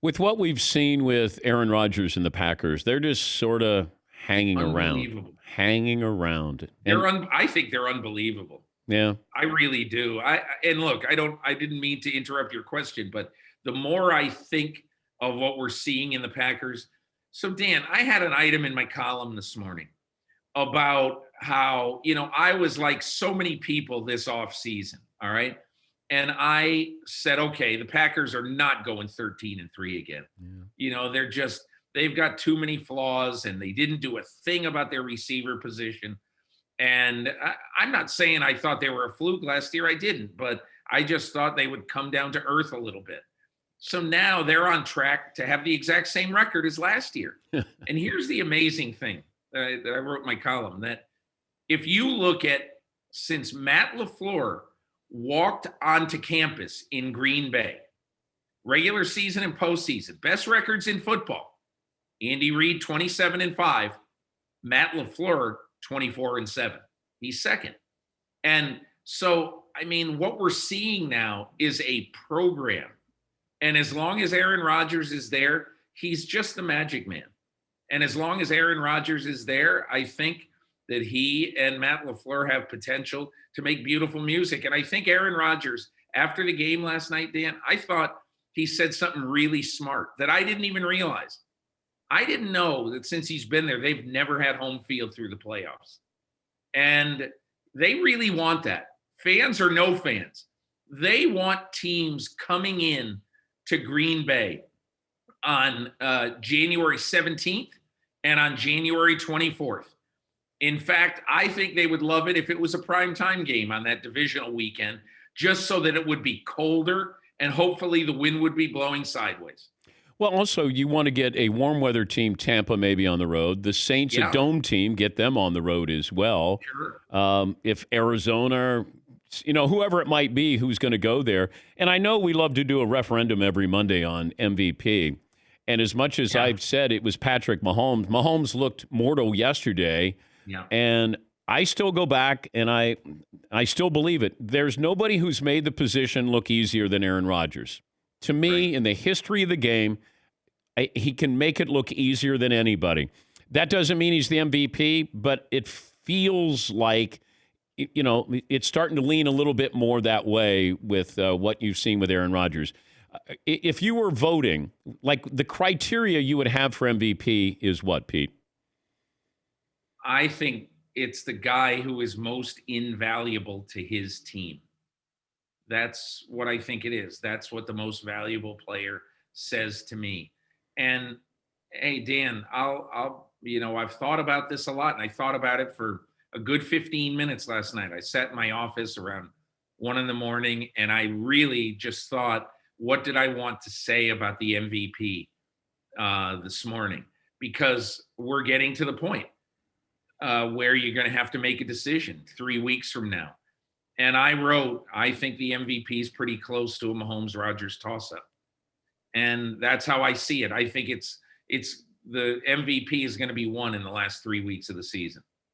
With what we've seen with Aaron Rodgers and the Packers, they're just sort of Unbelievable. hanging around. And I think they're unbelievable. yeah, I really do. And look, I didn't mean to interrupt your question, but the more I think of what we're seeing in the Packers. So Dan, I had an item in my column this morning about how, I was like so many people this off season, all right? And I said, okay, the Packers are not going 13-3 again. yeah. They've got too many flaws and they didn't do a thing about their receiver position. And I'm not saying I thought they were a fluke last year. I didn't, but I just thought they would come down to earth a little bit. So now they're on track to have the exact same record as last year. And here's the amazing thing that I wrote in my column, that if you look at since Matt LaFleur walked onto campus in Green Bay, regular season and postseason, best records in football, Andy Reid 27-5, Matt LaFleur 24-7. He's second. And so, I mean, what we're seeing now is a program. And as long as Aaron Rodgers is there, he's just the magic man. And as long as Aaron Rodgers is there, I think that he and Matt LaFleur have potential to make beautiful music. And I think Aaron Rodgers, after the game last night, Dan, I thought he said something really smart that I didn't even realize. I didn't know that since he's been there, they've never had home field through the playoffs. And they really want that. Fans or no fans, they want teams coming in to Green Bay on January 17th and on January 24th. In fact, I think they would love it if it was a primetime game on that divisional weekend, just so that it would be colder and hopefully the wind would be blowing sideways. Well, also, you want to get a warm weather team, Tampa, maybe on the road. The Saints, a Yeah, dome team, get them on the road as well. sure. If Arizona, whoever it might be who's going to go there. And I know we love to do a referendum every Monday on MVP. And as much as Yeah, I've said it was Patrick Mahomes looked mortal yesterday. yeah. And I still go back and I still believe it. There's nobody who's made the position look easier than Aaron Rodgers. To Right. me, in the history of the game, he can make it look easier than anybody. That doesn't mean he's the MVP, but it feels like, it's starting to lean a little bit more that way with what you've seen with Aaron Rodgers. If you were voting, like the criteria you would have for MVP is what, Pete? I think it's the guy who is most invaluable to his team. That's what I think it is. That's what the most valuable player says to me. And hey, Dan, I've thought about this a lot, and I thought about it for a good 15 minutes last night. I sat in my office around 1 in the morning, and I really just thought, what did I want to say about the MVP this morning? Because we're getting to the point where you're going to have to make a decision 3 weeks from now. And I wrote, I think the MVP is pretty close to a Mahomes Rodgers toss up. And that's how I see it. I think it's the MVP is going to be won in the last 3 weeks of the season.